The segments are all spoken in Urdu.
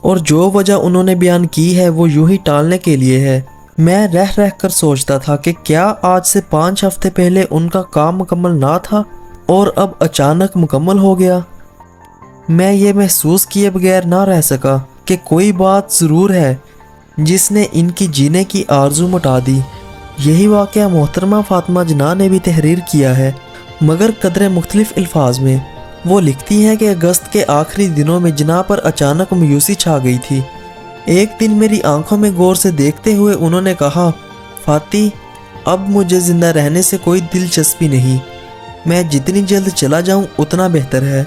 اور جو وجہ انہوں نے بیان کی ہے وہ یوں ہی ٹالنے کے لیے ہے۔ میں رہ رہ کر سوچتا تھا کہ کیا آج سے 5 ہفتے پہلے ان کا کام مکمل نہ تھا اور اب اچانک مکمل ہو گیا۔ میں یہ محسوس کیے بغیر نہ رہ سکا کہ کوئی بات ضرور ہے جس نے ان کی جینے کی آرزو مٹا دی۔ یہی واقعہ محترمہ فاطمہ جناح نے بھی تحریر کیا ہے، مگر قدرے مختلف الفاظ میں۔ وہ لکھتی ہیں کہ اگست کے آخری دنوں میں جناح پر اچانک مایوسی چھا گئی تھی۔ ایک دن میری آنکھوں میں غور سے دیکھتے ہوئے انہوں نے کہا، فاطی، اب مجھے زندہ رہنے سے کوئی دلچسپی نہیں، میں جتنی جلد چلا جاؤں اتنا بہتر ہے۔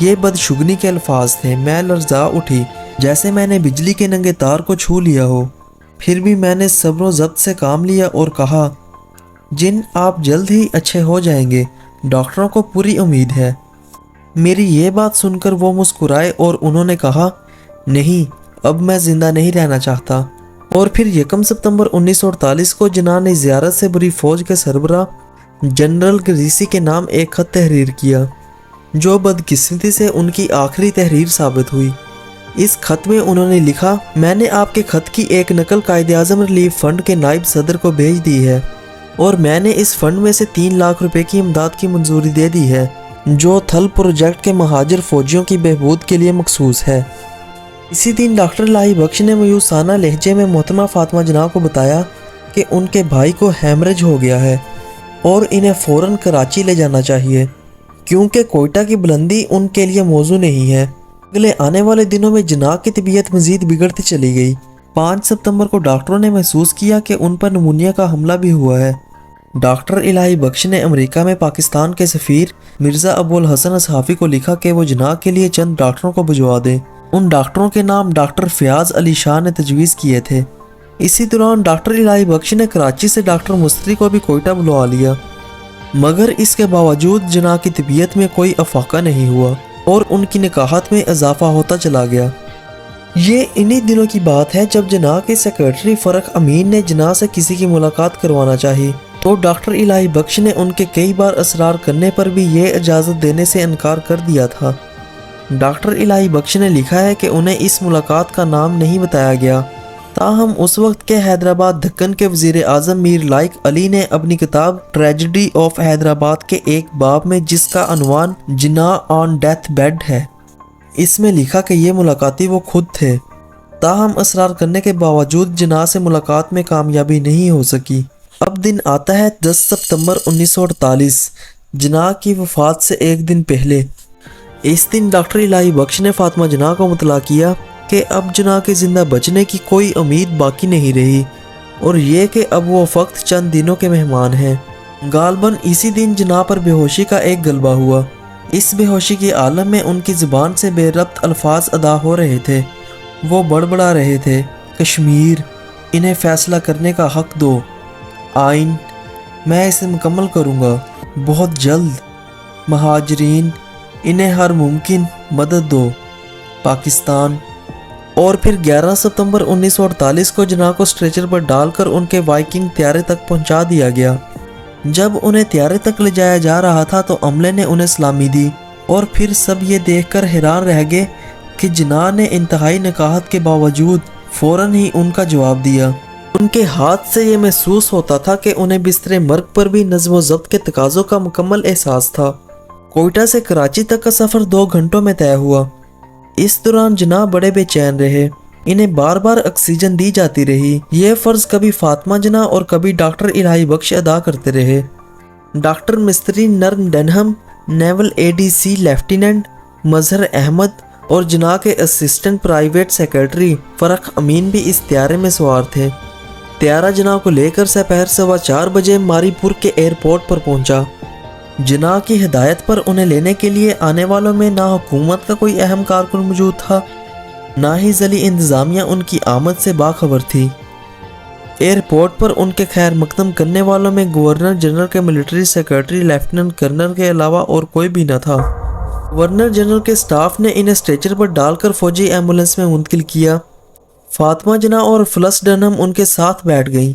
یہ بدشگنی کے الفاظ تھے۔ میں لرزا اٹھی جیسے میں نے بجلی کے ننگے تار کو چھو لیا ہو۔ پھر بھی میں نے صبر و ضبط سے کام لیا اور کہا، جن آپ جلد ہی اچھے ہو جائیں گے، ڈاکٹروں کو پوری امید ہے۔ میری یہ بات سن کر وہ مسکرائے اور انہوں نے کہا، نہیں، اب میں زندہ نہیں رہنا چاہتا۔ اور پھر 1 ستمبر 1948 کو جناح نے زیارت سے بری فوج کے سربراہ جنرل گریسی کے نام ایک خط تحریر کیا، جو بدقسمتی سے ان کی آخری تحریر ثابت ہوئی۔ اس خط میں انہوں نے لکھا، میں نے آپ کے خط کی ایک نقل قائد اعظم ریلیف فنڈ کے نائب صدر کو بھیج دی ہے اور میں نے اس فنڈ میں سے 3 لاکھ روپے کی امداد کی منظوری دے دی ہے، جو تھل پروجیکٹ کے مہاجر فوجیوں کی بہبود کے لیے مخصوص ہے۔ اسی دن ڈاکٹر الہی بخش نے مایوسانہ لہجے میں محترمہ فاطمہ جناح کو بتایا کہ ان کے بھائی کو ہیمریج ہو گیا ہے اور انہیں فوراً کراچی لے جانا چاہیے، کیونکہ کوئٹہ کی بلندی ان کے لیے موزوں نہیں ہے۔ اگلے آنے والے دنوں میں جناح کی طبیعت مزید بگڑتی چلی گئی۔ 5 ستمبر کو ڈاکٹروں نے محسوس کیا کہ ان پر نمونیا کا حملہ بھی ہوا ہے۔ ڈاکٹر الہی بخش نے امریکہ میں پاکستان کے سفیر مرزا ابو الحسن اصحافی کو لکھا کہ وہ جناح کے لیے چند ڈاکٹروں کو بھجوا دیں۔ ان ڈاکٹروں کے نام ڈاکٹر فیاض علی شاہ نے تجویز کیے تھے۔ اسی دوران ڈاکٹر الہی بخش نے کراچی سے ڈاکٹر مستری کو بھی کوئٹہ بلوا لیا، مگر اس کے باوجود جناح کی طبیعت میں کوئی افاقہ نہیں ہوا اور ان کی نکاحت میں اضافہ ہوتا چلا گیا۔ یہ انہی دنوں کی بات ہے جب جناح کے سیکرٹری فرخ امین نے جناح سے کسی کی ملاقات کروانا چاہی، تو ڈاکٹر الہی بخش نے ان کے کئی بار اصرار کرنے پر بھی یہ اجازت دینے سے انکار کر دیا تھا۔ ڈاکٹر الہی بخش نے لکھا ہے کہ انہیں اس ملاقات کا نام نہیں بتایا گیا، تاہم اس وقت کے حیدرآباد دکن کے وزیر اعظم میر لائق علی نے اپنی کتاب ٹریجڈی آف حیدرآباد کے ایک باب میں، جس کا عنوان جناح آن ڈیتھ بیڈ ہے، اس میں لکھا کہ یہ ملاقاتی وہ خود تھے۔ تاہم اصرار کرنے کے باوجود جناح سے ملاقات میں کامیابی نہیں ہو سکی۔ اب دن آتا ہے 10 ستمبر 1948، جناح کی وفات سے ایک دن پہلے۔ اس دن ڈاکٹر الہی بخش نے فاطمہ جناح کو مطلع کیا کہ اب جناح کے زندہ بچنے کی کوئی امید باقی نہیں رہی اور یہ کہ اب وہ فقط چند دنوں کے مہمان ہیں۔ غالباً اسی دن جناح پر بے ہوشی کا ایک غلبہ ہوا۔ اس بے ہوشی کے عالم میں ان کی زبان سے بے ربط الفاظ ادا ہو رہے تھے۔ وہ بڑبڑا رہے تھے، کشمیر، انہیں فیصلہ کرنے کا حق دو، آئین، میں اسے مکمل کروں گا بہت جلد، مہاجرین، انہیں ہر ممکن مدد دو، پاکستان۔ اور پھر 11 ستمبر 1948 کو جناح کو اسٹریچر پر ڈال کر ان کے وائکنگ طیارے تک پہنچا دیا گیا۔ جب انہیں طیارے تک لے جایا جا رہا تھا تو عملے نے انہیں سلامی دی اور پھر سب یہ دیکھ کر حیران رہ گئے کہ جناح نے انتہائی نکاحت کے باوجود فوراً ہی ان کا جواب دیا۔ ان کے ہاتھ سے یہ محسوس ہوتا تھا کہ انہیں بستر مرگ پر بھی نظم و ضبط کے تقاضوں کا مکمل احساس تھا۔ کوئٹہ سے کراچی تک کا سفر 2 گھنٹوں میں طے ہوا۔ اس دوران جناح بڑے بے چین رہے، انہیں بار بار آکسیجن دی جاتی رہی۔ یہ فرض کبھی فاطمہ جناح اور کبھی ڈاکٹر الہی بخش ادا کرتے رہے۔ ڈاکٹر مستری نرم ڈنہم، نیول ADC لیفٹیننٹ مظہر احمد اور جناح کے اسسٹنٹ پرائیویٹ سیکرٹری فرخ امین بھی اس طیارے میں سوار تھے۔ طیارہ جناح کو لے کر سپہر 4:15 بجے ماری پور کے ایئرپورٹ پر پہنچا۔ جناح کی ہدایت پر انہیں لینے کے لیے آنے والوں میں نہ حکومت کا کوئی اہم کارکن موجود تھا، نہ ہی ضلعی انتظامیہ ان کی آمد سے باخبر تھی۔ ایئرپورٹ پر ان کے خیر مقدم کرنے والوں میں گورنر جنرل کے ملٹری سیکرٹری لیفٹیننٹ کرنل کے علاوہ اور کوئی بھی نہ تھا۔ گورنر جنرل کے سٹاف نے انہیں اسٹریچر پر ڈال کر فوجی ایمبولینس میں منتقل کیا۔ فاطمہ جناح اور فلس ڈنہم ان کے ساتھ بیٹھ گئیں،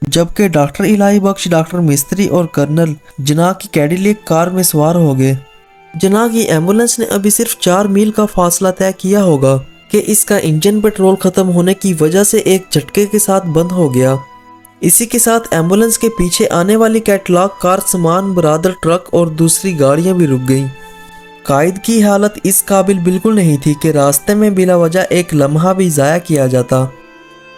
جبکہ ڈاکٹر الہی بخش، ڈاکٹر مستری اور کرنل جناح کی کیڈیلیک کار میں سوار ہو گئے۔ جناح کی ایمبولینس نے ابھی صرف 4 میل کا فاصلہ طے کیا ہوگا کہ اس کا انجن پیٹرول ختم ہونے کی وجہ سے ایک جھٹکے کے ساتھ بند ہو گیا۔ اسی کے ساتھ ایمبولنس کے پیچھے آنے والی کیٹلاگ کار، سامان برادر ٹرک اور دوسری گاڑیاں بھی رک گئیں۔ قائد کی حالت اس قابل بالکل نہیں تھی کہ راستے میں بلا وجہ ایک لمحہ بھی ضائع کیا جاتا۔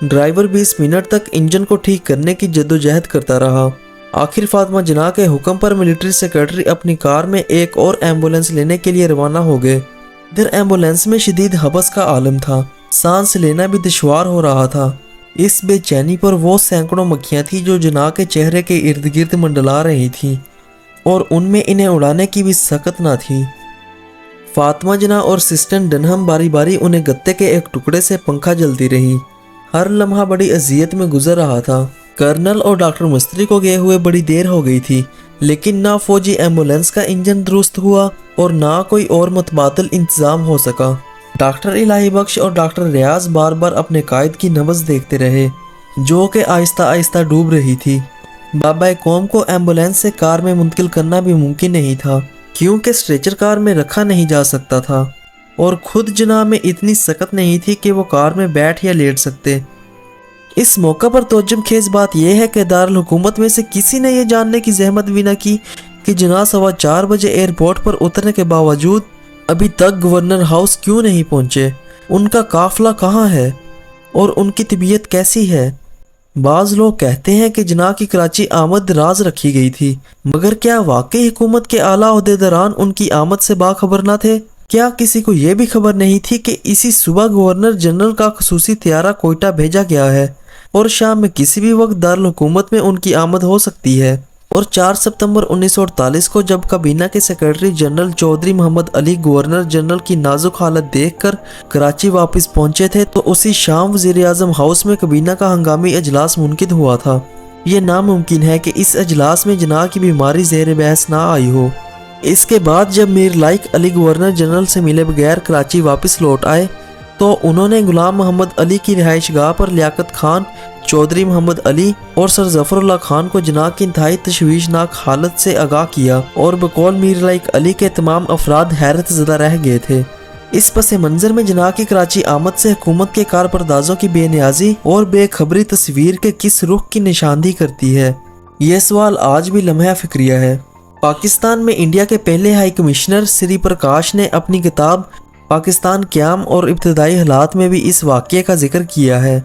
ڈرائیور 20 منٹ تک انجن کو ٹھیک کرنے کی جدوجہد کرتا رہا۔ آخر فاطمہ جناح کے حکم پر ملٹری سیکرٹری اپنی کار میں ایک اور ایمبولنس لینے کے لیے روانہ ہو گئے۔ ادھر ایمبولنس میں شدید حبس کا عالم تھا، سانس لینا بھی دشوار ہو رہا تھا۔ اس بے چینی پر وہ سینکڑوں مکھیاں تھیں جو جناح کے چہرے کے ارد گرد منڈلا رہی تھیں، اور ان میں انہیں اڑانے کی بھی سکت نہ تھی۔ فاطمہ جناح اور سسٹن ڈنہم باری باری انہیں گتے کے ایک ٹکڑے سے پنکھا جلتی رہی۔ ہر لمحہ بڑی اذیت میں گزر رہا تھا۔ کرنل اور ڈاکٹر مستری کو گئے ہوئے بڑی دیر ہو گئی تھی، لیکن نہ فوجی ایمبولنس کا انجن درست ہوا اور نہ کوئی اور متبادل انتظام ہو سکا۔ ڈاکٹر الہی بخش اور ڈاکٹر ریاض بار بار اپنے قائد کی نبض دیکھتے رہے، جو کہ آہستہ آہستہ ڈوب رہی تھی۔ بابا قوم کو ایمبولنس سے کار میں منتقل کرنا بھی ممکن نہیں تھا، کیونکہ اسٹریچر کار میں رکھا نہیں جا سکتا تھا، اور خود جناح میں اتنی سکت نہیں تھی کہ وہ کار میں بیٹھ یا لیٹ سکتے۔ اس موقع پر توجہ خیز بات یہ ہے کہ دارالحکومت میں سے کسی نے یہ جاننے کی زحمت بھی نہ کی کہ جناح 4:15 بجے ایئرپورٹ پر اترنے کے باوجود ابھی تک گورنر ہاؤس کیوں نہیں پہنچے، ان کا قافلہ کہاں ہے اور ان کی طبیعت کیسی ہے۔ بعض لوگ کہتے ہیں کہ جناح کی کراچی آمد راز رکھی گئی تھی، مگر کیا واقعی حکومت کے اعلیٰ عہدیداران ان کی آمد سے باخبر نہ تھے؟ کیا کسی کو یہ بھی خبر نہیں تھی کہ اسی صبح گورنر جنرل کا خصوصی طیارہ کوئٹہ بھیجا گیا ہے اور شام میں کسی بھی وقت دارالحکومت میں ان کی آمد ہو سکتی ہے؟ اور 4 ستمبر 1948 کو جب کابینہ کے سیکرٹری جنرل چودھری محمد علی گورنر جنرل کی نازک حالت دیکھ کر کراچی واپس پہنچے تھے، تو اسی شام وزیر اعظم ہاؤس میں کابینہ کا ہنگامی اجلاس منعقد ہوا تھا۔ یہ ناممکن ہے کہ اس اجلاس میں جناح کی بیماری زیر بحث نہ آئی ہو۔ اس کے بعد جب میر لائق علی گورنر جنرل سے ملے بغیر کراچی واپس لوٹ آئے، تو انہوں نے غلام محمد علی کی رہائش گاہ پر لیاقت خان، چودھری محمد علی اور سر ظفر اللہ خان کو جناح کی انتہائی تشویشناک حالت سے آگاہ کیا، اور بقول میر لائق علی کے تمام افراد حیرت زدہ رہ گئے تھے۔ اس پس منظر میں جناح کی کراچی آمد سے حکومت کے کارپردازوں کی بے نیازی اور بے خبری تصویر کے کس رخ کی نشاندہی کرتی ہے؟ یہ سوال آج بھی لمحہ فکریہ ہے۔ پاکستان میں انڈیا کے پہلے ہائی کمشنر سری پرکاش نے اپنی کتاب پاکستان قیام اور ابتدائی حالات میں بھی اس واقعے کا ذکر کیا ہے۔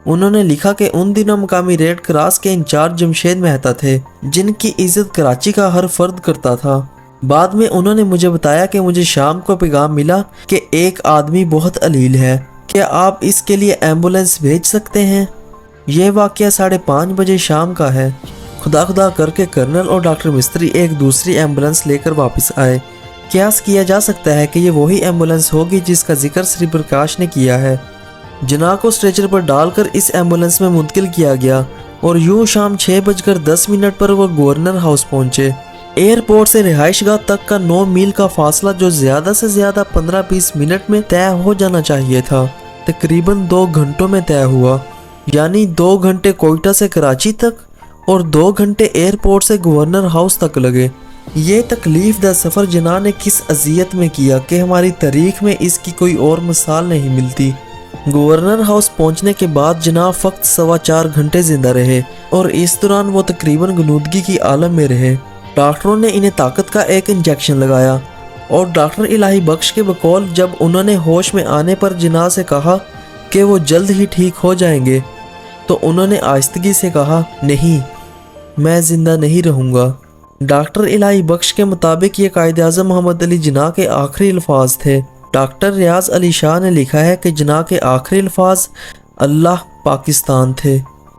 انہوں نے لکھا کہ ان دنوں مقامی ریڈ کراس کے انچارج جمشید مہتا تھے، جن کی عزت کراچی کا ہر فرد کرتا تھا۔ بعد میں انہوں نے مجھے بتایا کہ مجھے شام کو پیغام ملا کہ ایک آدمی بہت علیل ہے، کیا آپ اس کے لیے ایمبولنس بھیج سکتے ہیں؟ یہ واقعہ 5:30 بجے شام کا ہے۔ خدا خدا کر کے کرنل اور ڈاکٹر مستری ایک دوسری ایمبولنس لے کر واپس آئے۔ قیاس کیا جا سکتا ہے کہ یہ وہی ایمبولنس ہوگی جس کا ذکر سری پرکاش نے کیا ہے۔ جناح کو اسٹریچر پر ڈال کر اس ایمبولنس میں منتقل کیا گیا، اور یوں شام 6:10 پر وہ گورنر ہاؤس پہنچے۔ ایئرپورٹ سے رہائش گاہ تک کا 9 میل کا فاصلہ جو زیادہ سے زیادہ 15-20 منٹ میں طے ہو جانا چاہیے تھا، تقریباً 2 گھنٹوں میں طے ہوا، یعنی 2 گھنٹے کوئٹہ سے کراچی تک اور 2 گھنٹے ایئرپورٹ سے گورنر ہاؤس تک لگے۔ یہ تکلیف دہ سفر جناح نے کس اذیت میں کیا کہ ہماری تاریخ میں اس کی کوئی اور مثال نہیں ملتی۔ گورنر ہاؤس پہنچنے کے بعد جناح فقط 4.25 گھنٹے زندہ رہے، اور اس دوران وہ تقریباً غنودگی کی عالم میں رہے۔ ڈاکٹروں نے انہیں طاقت کا ایک انجیکشن لگایا، اور ڈاکٹر الہی بخش کے بقول جب انہوں نے ہوش میں آنے پر جناح سے کہا کہ وہ جلد ہی ٹھیک ہو جائیں گے، تو انہوں نے آہستگی سے کہا، نہیں، میں زندہ نہیں رہوں گا۔ ڈاکٹر الہی بخش کے مطابق یہ قائد اعظم محمد علی جناح کے آخری الفاظ تھے۔ ڈاکٹر ریاض علی شاہ نے لکھا ہے کہ جناح کے آخری الفاظ اللہ پاکستان تھے،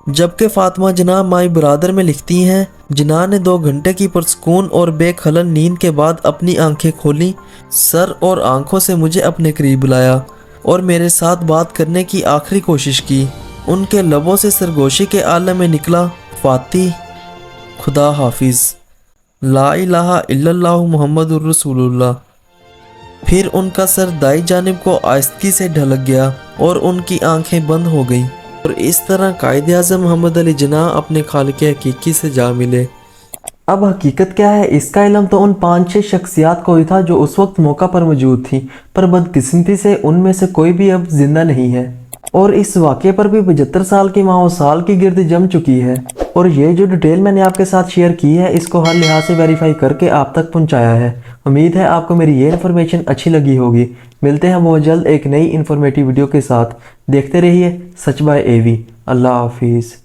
جبکہ فاطمہ جناح مائی برادر میں لکھتی ہیں، جناح نے 2 گھنٹے کی پرسکون اور بے خلل نیند کے بعد اپنی آنکھیں کھولیں، سر اور آنکھوں سے مجھے اپنے قریب بلایا اور میرے ساتھ بات کرنے کی آخری کوشش کی۔ ان کے لبوں سے سرگوشی کے عالم میں نکلا، فاتح، خدا حافظ، لا الہ الا اللہ محمد الرسول اللہ۔ پھر ان کا سر دائیں جانب کو آہستگی سے ڈھلک گیا اور ان کی آنکھیں بند ہو گئیں، اور اس طرح قائد اعظم محمد علی جناح اپنے خالق حقیقی سے جا ملے۔ اب حقیقت کیا ہے اس کا علم تو ان 5-6 شخصیات کو ہی تھا جو اس وقت موقع پر موجود تھی، پر بدقسمتی سے ان میں سے کوئی بھی اب زندہ نہیں ہے، اور اس واقعے پر بھی 75 سال کی ماہ و سال کی گرد جم چکی ہے۔ اور یہ جو ڈیٹیل میں نے آپ کے ساتھ شیئر کی ہے اس کو ہر لحاظ سے ویریفائی کر کے آپ تک پہنچایا ہے۔ امید ہے آپ کو میری یہ انفارمیشن اچھی لگی ہوگی۔ ملتے ہیں بہت جلد ایک نئی انفارمیٹیو ویڈیو کے ساتھ۔ دیکھتے رہیے سچ بائے AV۔ اللہ حافظ۔